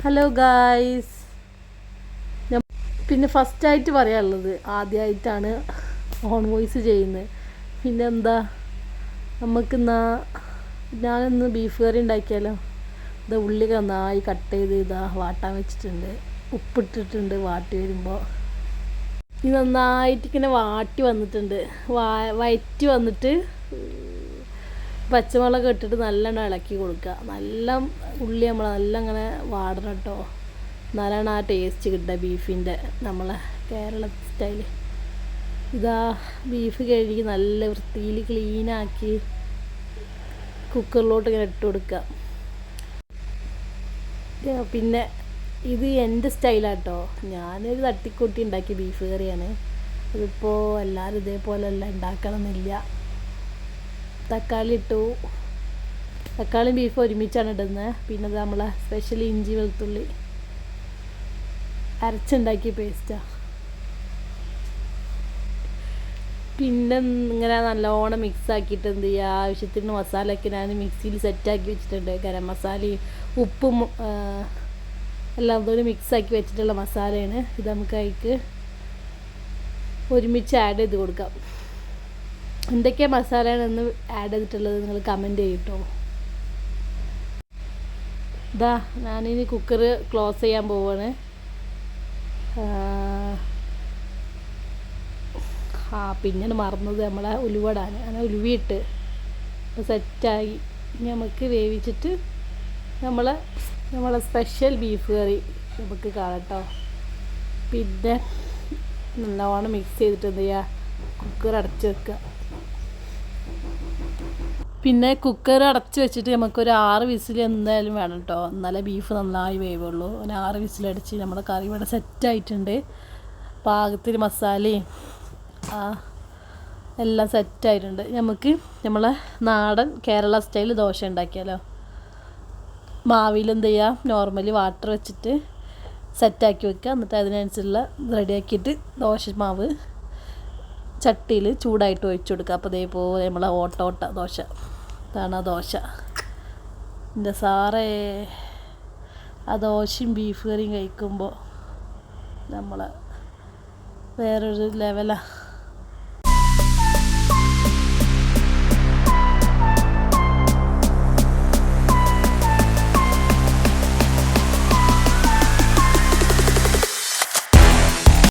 Hello guys, ഞാൻ പിന്നെ ഫസ്റ്റായിട്ട് പറയാനുള്ളത് ആദ്യമായിട്ടാണ് ഓൺ വോയിസ് ചെയ്യുന്നത്. പിന്നെ എന്താ, നമുക്കിന്നാ ഞാനിന്ന് ബീഫ് കറി ഉണ്ടാക്കിയാലോ. ഇത് ഉള്ളി നന്നായി കട്ട് ചെയ്ത് വാട്ടാൻ വെച്ചിട്ടുണ്ട്, ഉപ്പിട്ടിട്ടുണ്ട്. വാട്ടി വരുമ്പോൾ ഇത് നന്നായിട്ട് ഇങ്ങനെ വാട്ടി വന്നിട്ടുണ്ട്. വയറ്റി വന്നിട്ട് പച്ചമുളക് ഇട്ടിട്ട് നല്ലോണം ഇളക്കി കൊടുക്കുക. നല്ല ഉള്ളി നമ്മൾ നല്ല ഇങ്ങനെ വാടണം കേട്ടോ, എന്നാലാണ് ആ ടേസ്റ്റ് കിട്ടുക ബീഫിൻ്റെ, നമ്മളെ കേരള സ്റ്റൈല്. ഇതാ ബീഫ് കഴുകി നല്ല വൃത്തിയിൽ ക്ലീനാക്കി കുക്കറിലോട്ട് ഇങ്ങനെ ഇട്ട് കൊടുക്കുക. പിന്നെ ഇത് എൻ്റെ സ്റ്റൈലാട്ടോ, ഞാനൊരു തട്ടിക്കൂട്ടി ഉണ്ടാക്കിയ ബീഫ് കറിയാണ്. അതിപ്പോൾ എല്ലാവരും ഇതേപോലെയല്ല ഉണ്ടാക്കണമെന്നില്ല. തക്കാളി ഇട്ടു, തക്കാളിയും ബീഫ് ഒരുമിച്ചാണ് ഇടുന്നത്. പിന്നെ അത് നമ്മളെ സ്പെഷ്യൽ ഇഞ്ചി വെളുത്തുള്ളി അരച്ചുണ്ടാക്കിയ പേസ്റ്റാണ്. പിന്നെ ഇങ്ങനെ നല്ലോണം മിക്സ് ആക്കിയിട്ട് എന്ത് ചെയ്യുക, ആവശ്യത്തിന് മസാലയൊക്കെ ഞാൻ മിക്സിയിൽ സെറ്റാക്കി വെച്ചിട്ടുണ്ട്. ഗരം മസാലയും ഉപ്പും എല്ലാം കൂടി മിക്സാക്കി വെച്ചിട്ടുള്ള മസാലയാണ് ഇത്. നമുക്ക് അതിലേക്ക് ഒരുമിച്ച് ആഡ് ചെയ്ത് കൊടുക്കാം. എന്തൊക്കെ മസാലയാണെന്ന് ആഡ് ചെയ്തിട്ടുള്ളത് നിങ്ങൾ കമൻറ്റ് ചെയ്യട്ടോ. ഇതാ ഞാനിനി കുക്കർ ക്ലോസ് ചെയ്യാൻ പോവാണ്. പിന്നെയാണ് മറന്നത് നമ്മളെ ഉലുവടാൻ. അങ്ങനെ ഉലുവിയിട്ട് ഇപ്പോൾ സെറ്റായി. ഇനി നമുക്ക് വേവിച്ചിട്ട് നമ്മളെ സ്പെഷ്യൽ ബീഫ് കറി നമുക്ക് കാണട്ടോ. പിന്നെ നല്ലോണം മിക്സ് ചെയ്തിട്ട് എന്ത് ചെയ്യുക, കുക്കർ അടച്ച് വെക്കുക. പിന്നെ കുക്കർ അടച്ച് വെച്ചിട്ട് നമുക്കൊരു 6 വിസിൽ എന്തായാലും വേണം കേട്ടോ, എന്നാലേ ബീഫ് നന്നായി വേവുള്ളൂ. ഒരു 6 വിസിലടിച്ച് നമ്മുടെ കറി ഇവിടെ സെറ്റായിട്ടുണ്ട്. പാകത്തിന് മസാലയും എല്ലാം സെറ്റായിട്ടുണ്ട്. നമുക്ക് നമ്മളെ നാടൻ കേരള സ്റ്റൈൽ ദോശ ഉണ്ടാക്കിയാലോ. മാവിൽ എന്ത് ചെയ്യുക, നോർമലി വാട്ടർ വെച്ചിട്ട് സെറ്റാക്കി വെക്കുക. എന്നിട്ട് അതിനനുസരിച്ചുള്ള റെഡിയാക്കിയിട്ട് ദോശ മാവ് ചട്ടിയിൽ ചൂടായിട്ട് ഒഴിച്ചു കൊടുക്കുക. അപ്പോൾ ഇതേപോലെ നമ്മളെ ഓട്ട ദോശ. ഇതാണ് ആ ദോശ. എൻ്റെ സാറേ, ആ ദോശയും ബീഫ് കറിയും കഴിക്കുമ്പോൾ നമ്മളെ വേറൊരു ലെവലാണ്.